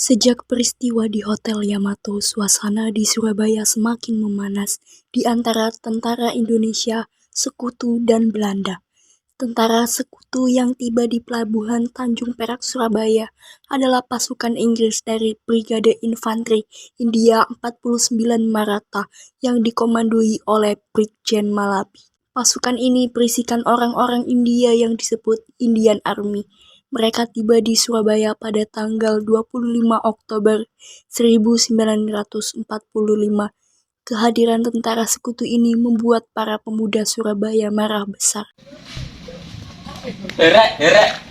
Sejak peristiwa di Hotel Yamato, suasana di Surabaya semakin memanas di antara tentara Indonesia, Sekutu, dan Belanda. Tentara Sekutu yang tiba di Pelabuhan Tanjung Perak, Surabaya adalah pasukan Inggris dari Brigade Infanteri India 49 Maratha yang dikomandoi oleh Brigjen Malabi. Pasukan ini berisikan orang-orang India yang disebut Indian Army. Mereka tiba di Surabaya pada tanggal 25 Oktober 1945. Kehadiran tentara Sekutu ini membuat para pemuda Surabaya marah besar. Derek.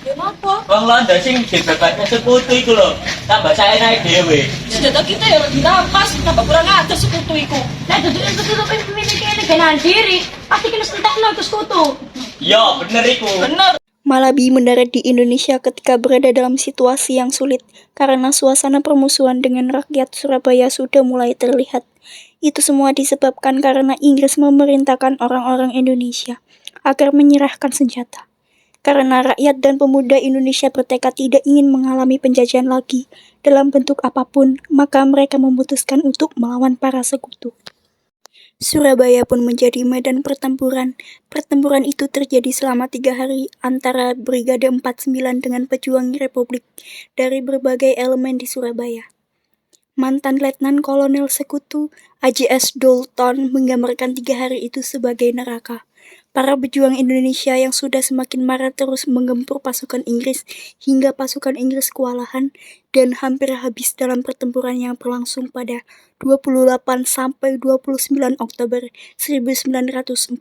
Kenapa? Wong Londo sing dibebasnya Sekutu iku lho. Tambah saya naik dhewe. Senjata kita ya dirampas, tambah kurang ajar sekutu iku. Nek dudu sekutu pemimpin kene genan diri, pasti kena sentakno ke sekutu. Yo, bener iku. Bener. Malabi mendarat di Indonesia ketika berada dalam situasi yang sulit karena suasana permusuhan dengan rakyat Surabaya sudah mulai terlihat. Itu semua disebabkan karena Inggris memerintahkan orang-orang Indonesia agar menyerahkan senjata. Karena rakyat dan pemuda Indonesia bertekad tidak ingin mengalami penjajahan lagi dalam bentuk apapun, maka mereka memutuskan untuk melawan para sekutu. Surabaya pun menjadi medan pertempuran. Pertempuran itu terjadi selama 3 hari antara Brigade 49 dengan pejuang Republik dari berbagai elemen di Surabaya. Mantan Letnan Kolonel Sekutu A.J.S. Dalton menggambarkan 3 hari itu sebagai neraka. Para pejuang Indonesia yang sudah semakin marah terus menggempur pasukan Inggris hingga pasukan Inggris kewalahan dan hampir habis dalam pertempuran yang berlangsung pada 28 sampai 29 Oktober 1945.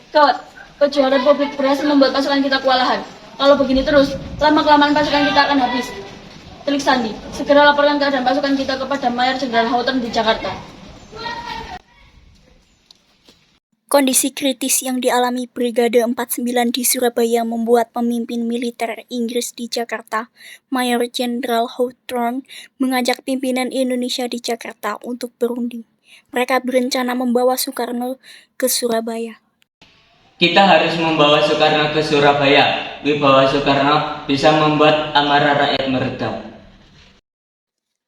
Kawan, pejuang Republik berhasil membuat pasukan kita kewalahan. Kalau begini terus, lama-kelamaan pasukan kita akan habis. Telik Sandi, segera laporkan keadaan pasukan kita kepada Mayor Jenderal Houghton di Jakarta. Kondisi kritis yang dialami Brigade 49 di Surabaya membuat pemimpin militer Inggris di Jakarta, Mayor Jenderal Houghton, mengajak pimpinan Indonesia di Jakarta untuk berunding. Mereka berencana membawa Soekarno ke Surabaya. Kita harus membawa Soekarno ke Surabaya. Wibawa Soekarno bisa membuat amarah rakyat meredam.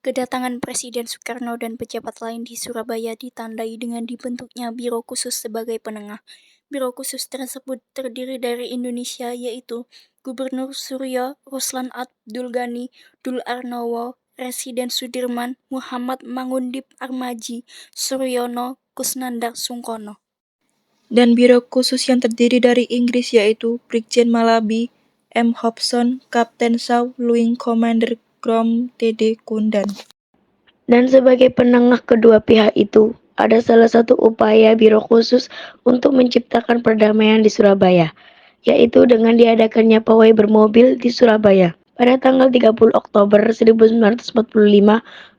Kedatangan Presiden Soekarno dan pejabat lain di Surabaya ditandai dengan dibentuknya Biro Khusus sebagai penengah. Biro Khusus tersebut terdiri dari Indonesia yaitu Gubernur Suryo, Ruslan Abdul Ghani, Dul Arnowo, Residen Sudirman, Muhammad Mangundip Armadji, Suryono, Kusnandar Sungkono. Dan Biro Khusus yang terdiri dari Inggris yaitu Brigjen Malabi, M. Hobson, Kapten Shaw, Wing Commander Grom T.D. Kundan. Dan sebagai penengah kedua pihak itu, ada salah satu upaya Biro Khusus untuk menciptakan perdamaian di Surabaya, yaitu dengan diadakannya pawai bermobil di Surabaya. Pada tanggal 30 Oktober 1945,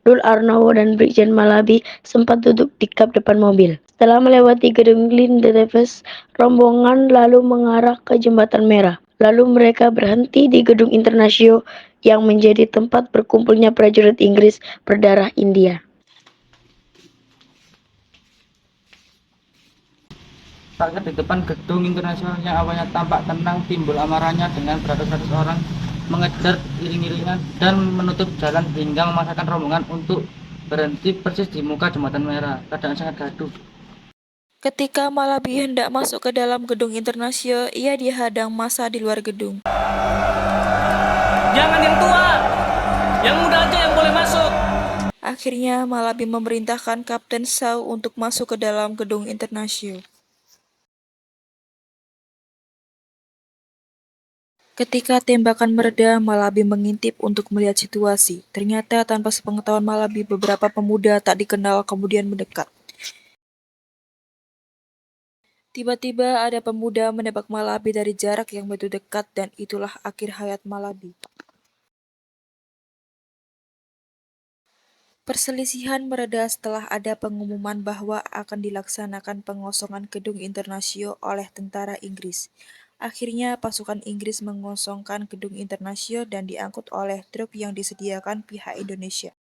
Dul Arnowo dan Brigjen Malabi sempat duduk di kap depan mobil. Setelah melewati gedung Lindelof, rombongan lalu mengarah ke Jembatan Merah. Lalu mereka berhenti di gedung Internasio yang menjadi tempat berkumpulnya prajurit Inggris berdarah India. Rakyat di depan gedung internasional yang awalnya tampak tenang timbul amarahnya dengan beratus-ratus orang mengejar iring-iringan dan menutup jalan hingga memaksakan rombongan untuk berhenti persis di muka Jembatan Merah. Keadaan sangat gaduh. Ketika Malabi hendak masuk ke dalam gedung Internasio, ia dihadang massa di luar gedung. Jangan yang tua, yang muda aja yang boleh masuk. Akhirnya Malabi memerintahkan Kapten Shaw untuk masuk ke dalam gedung Internasio. Ketika tembakan mereda, Malabi mengintip untuk melihat situasi. Ternyata tanpa sepengetahuan Malabi, beberapa pemuda tak dikenal kemudian mendekat. Tiba-tiba ada pemuda menembak Malabi dari jarak yang begitu dekat dan itulah akhir hayat Malabi. Perselisihan mereda setelah ada pengumuman bahwa akan dilaksanakan pengosongan gedung Internasio oleh tentara Inggris. Akhirnya pasukan Inggris mengosongkan gedung Internasio dan diangkut oleh truk yang disediakan pihak Indonesia.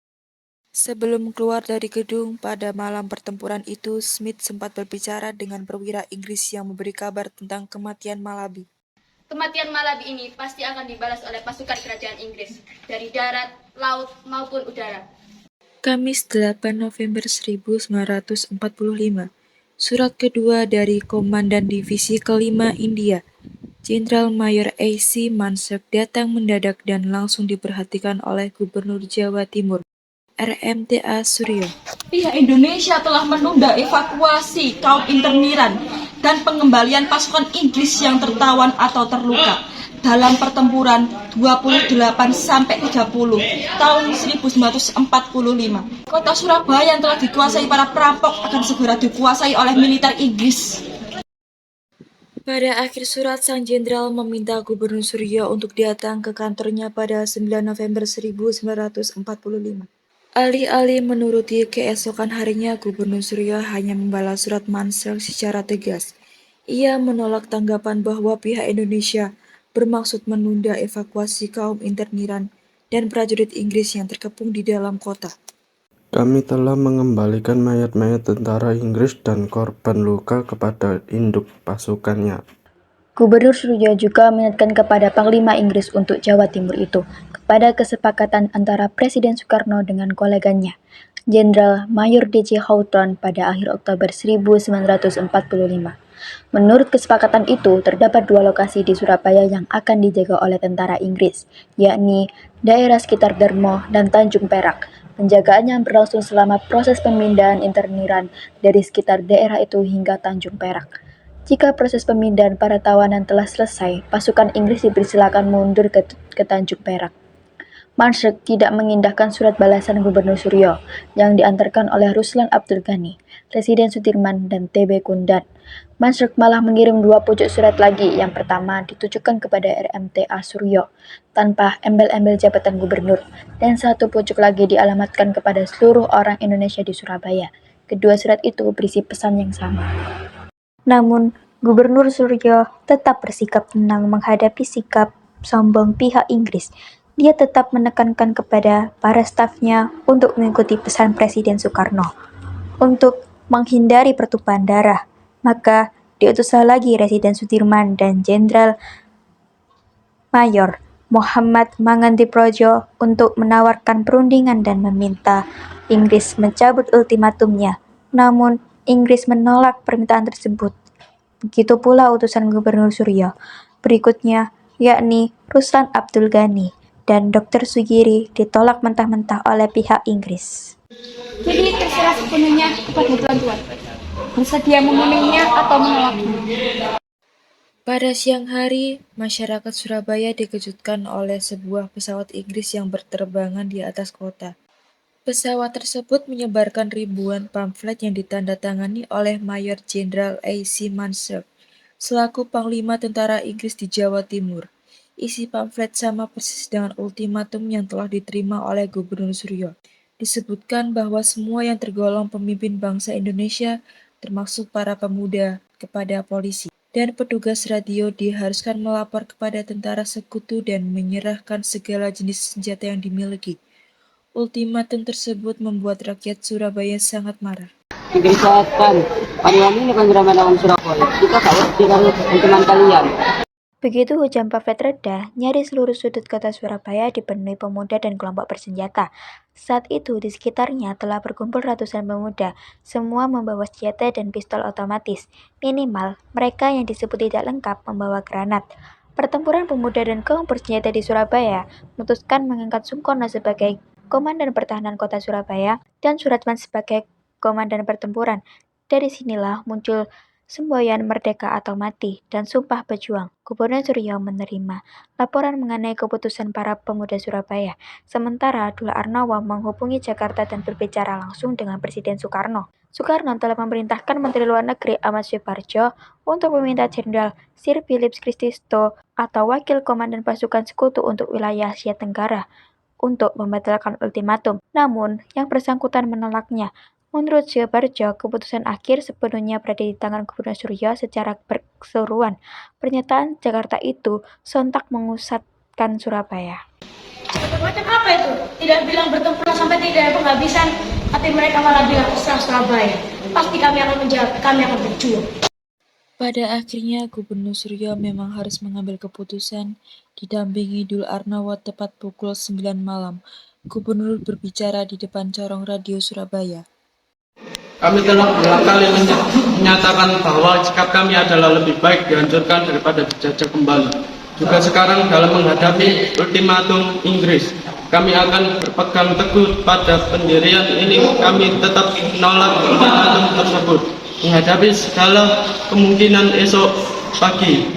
Sebelum keluar dari gedung pada malam pertempuran itu, Smith sempat berbicara dengan perwira Inggris yang memberi kabar tentang kematian Malabi. Kematian Malabi ini pasti akan dibalas oleh pasukan kerajaan Inggris dari darat, laut, maupun udara. Kamis 8 November 1945, surat kedua dari Komandan Divisi Kelima India, Jenderal Mayor A.C. Mansur datang mendadak dan langsung diperhatikan oleh Gubernur Jawa Timur, RMTA Suryo. Pihak Indonesia telah menunda evakuasi kaum interniran dan pengembalian pasukan Inggris yang tertawan atau terluka dalam pertempuran 28-30 tahun 1945. Kota Surabaya yang telah dikuasai para perampok akan segera dikuasai oleh militer Inggris. Pada akhir surat, sang jenderal meminta Gubernur Suryo untuk datang ke kantornya pada 9 November 1945. Alih-alih menuruti, keesokan harinya Gubernur Suryo hanya membalas surat Mansur secara tegas. Ia menolak tanggapan bahwa pihak Indonesia bermaksud menunda evakuasi kaum interniran dan prajurit Inggris yang terkepung di dalam kota. Kami telah mengembalikan mayat-mayat tentara Inggris dan korban luka kepada induk pasukannya. Gubernur Suryo juga mengingatkan kepada Panglima Inggris untuk Jawa Timur itu kepada kesepakatan antara Presiden Soekarno dengan koleganya, Jenderal Mayor D.J. Hawthorne pada akhir Oktober 1945. Menurut kesepakatan itu, terdapat 2 lokasi di Surabaya yang akan dijaga oleh tentara Inggris, yakni daerah sekitar Darmo dan Tanjung Perak. Penjagaan yang berlangsung selama proses pemindahan interniran dari sekitar daerah itu hingga Tanjung Perak. Jika proses pemindahan para tawanan telah selesai, pasukan Inggris dipersilakan mundur ke Tanjung Perak. Mansur tidak mengindahkan surat balasan Gubernur Suryo yang diantarkan oleh Ruslan Abdul Ghani, Presiden Sudirman, dan T.B. Kundan. Mansur malah mengirim 2 pucuk surat lagi. Yang pertama ditujukan kepada RMTA Suryo tanpa embel-embel jabatan gubernur, dan 1 pucuk lagi dialamatkan kepada seluruh orang Indonesia di Surabaya. Kedua surat itu berisi pesan yang sama. Namun, Gubernur Suryo tetap bersikap tenang menghadapi sikap sombong pihak Inggris. Dia tetap menekankan kepada para stafnya untuk mengikuti pesan Presiden Soekarno untuk menghindari pertumpahan darah. Maka diutuslah lagi Residen Sudirman dan Jenderal Mayor Muhammad Mangantiprojo untuk menawarkan perundingan dan meminta Inggris mencabut ultimatumnya. Namun, Inggris menolak permintaan tersebut. Begitu pula utusan Gubernur Suryo berikutnya, yakni Ruslan Abdul Ghani dan Dr. Sugiri, ditolak mentah-mentah oleh pihak Inggris. Jadi terserah sepenuhnya kepada tuan-tuan, bersedia memenuhinya atau menolaknya. Pada siang hari, masyarakat Surabaya dikejutkan oleh sebuah pesawat Inggris yang berterbangan di atas kota. Pesawat tersebut menyebarkan ribuan pamflet yang ditandatangani oleh Mayor Jenderal A.C. Mansur selaku Panglima Tentara Inggris di Jawa Timur. Isi pamflet sama persis dengan ultimatum yang telah diterima oleh Gubernur Suryo. Disebutkan bahwa semua yang tergolong pemimpin bangsa Indonesia, termasuk para pemuda, kepada polisi dan petugas radio diharuskan melapor kepada tentara sekutu dan menyerahkan segala jenis senjata yang dimiliki. Ultimatum tersebut membuat rakyat Surabaya sangat marah. Inggris akan Pariwani ini kan melawan Surabaya. Kita kawat dengan teman kalian. Begitu hujan pamflet reda, nyaris seluruh sudut kota Surabaya dipenuhi pemuda dan kelompok bersenjata. Saat itu di sekitarnya telah berkumpul ratusan pemuda, semua membawa senjata dan pistol otomatis. Minimal, mereka yang disebut tidak lengkap membawa granat. Pertempuran pemuda dan kaum bersenjata di Surabaya memutuskan mengangkat Sungkono sebagai Komandan Pertahanan Kota Surabaya dan Suratman sebagai Komandan Pertempuran. Dari sinilah muncul semboyan Merdeka atau Mati dan Sumpah Pejuang. Gubernur Suryo menerima laporan mengenai keputusan para pemuda Surabaya. Sementara Dula Arnawa menghubungi Jakarta dan berbicara langsung dengan Presiden Soekarno. Soekarno telah memerintahkan Menteri Luar Negeri Ahmad Suparjo untuk meminta Jenderal Sir Philip Christisto atau Wakil Komandan Pasukan Sekutu untuk wilayah Asia Tenggara untuk membatalkan ultimatum. Namun, yang bersangkutan menolaknya. Menurut Suparjo, keputusan akhir sepenuhnya berada di tangan Gubernur Suryo secara keseluruhan. Pernyataan Jakarta itu sontak mengusatkan Surabaya. Macam apa itu? Tidak bilang bertempur sampai tidak ada penghabisan, hati mereka malah bilang serang Surabaya. Pasti kami akan menjawab, kami akan berjuang. Pada akhirnya Gubernur Suryo memang harus mengambil keputusan. Didampingi Dul Arnawa tepat pukul 9 malam, Gubernur berbicara di depan corong radio Surabaya. Kami telah berulang kali menyatakan bahwa sikap kami adalah lebih baik dihancurkan daripada dijajah kembali. Juga sekarang dalam menghadapi ultimatum Inggris, kami akan berpegang teguh pada pendirian ini. Kami tetap menolak ultimatum tersebut. Menghadapi segala kemungkinan esok pagi,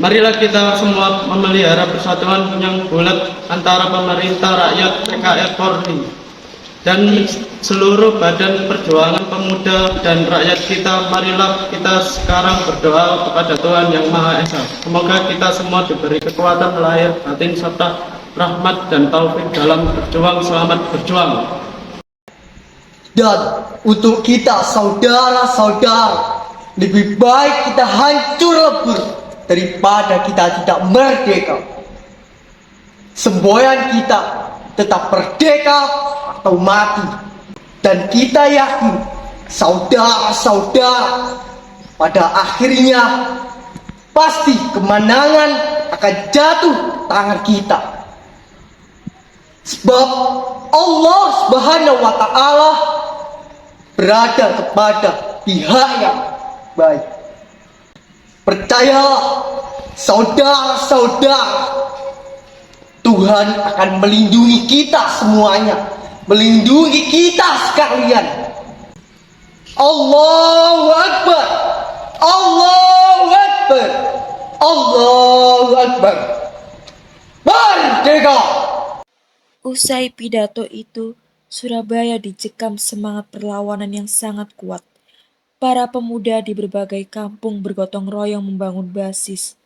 marilah kita semua memelihara persatuan yang bulat antara pemerintah, rakyat, PKR, Polri, dan seluruh badan perjuangan pemuda dan rakyat kita. Marilah kita sekarang berdoa kepada Tuhan Yang Maha Esa. Semoga kita semua diberi kekuatan lahir batin serta rahmat dan taufik dalam berjuang. Selamat berjuang. Dan untuk kita saudara-saudara, lebih baik kita hancur lebur daripada kita tidak merdeka. Semboyan kita tetap merdeka atau mati. Dan kita yakin saudara-saudara, pada akhirnya pasti kemenangan akan jatuh tangan kita. Sebab Allah Subhanahu wa Ta'ala berada kepada pihak yang baik. Percayalah saudara-saudara, Tuhan akan melindungi kita semuanya, melindungi kita sekalian. Allahu Akbar, Allahu Akbar, Allahu Akbar. Merdeka! Usai pidato itu, Surabaya dicekam semangat perlawanan yang sangat kuat. Para pemuda di berbagai kampung bergotong royong membangun basis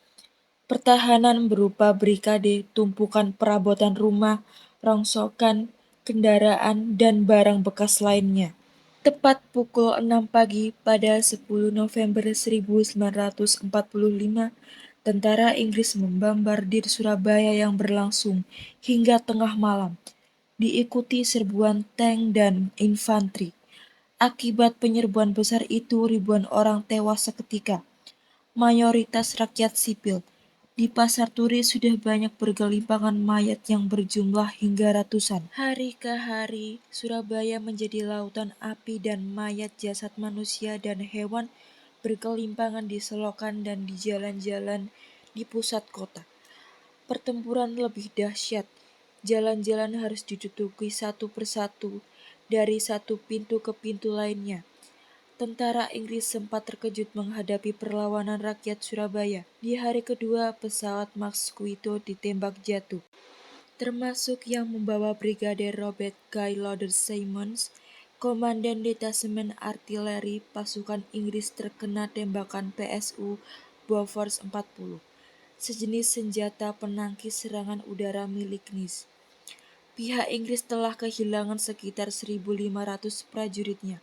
pertahanan berupa brigade, tumpukan perabotan rumah, rongsokan, kendaraan, dan barang bekas lainnya. Tepat pukul 6 pagi pada 10 November 1945, tentara Inggris membombardir Surabaya yang berlangsung hingga tengah malam, diikuti serbuan tank dan infanteri. Akibat penyerbuan besar itu, ribuan orang tewas seketika, mayoritas rakyat sipil. Di Pasar Turi sudah banyak bergelimpangan mayat yang berjumlah hingga ratusan. Hari ke hari, Surabaya menjadi lautan api dan mayat jasad manusia dan hewan bergelimpangan di selokan dan di jalan-jalan di pusat kota. Pertempuran lebih dahsyat. Jalan-jalan harus ditutupi satu persatu dari satu pintu ke pintu lainnya. Tentara Inggris sempat terkejut menghadapi perlawanan rakyat Surabaya. Di hari kedua, pesawat Max Kuito ditembak jatuh, termasuk yang membawa Brigadir Robert Guy Lauder Simmons, komandan detasemen artileri pasukan Inggris, terkena tembakan PSU Bofors 40, sejenis senjata penangkis serangan udara milik NIS. Pihak Inggris telah kehilangan sekitar 1.500 prajuritnya,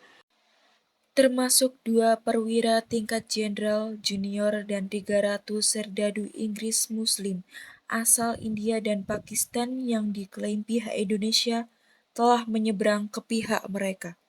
termasuk 2 perwira tingkat jenderal junior dan 300 serdadu Inggris Muslim asal India dan Pakistan yang diklaim pihak Indonesia telah menyeberang ke pihak mereka.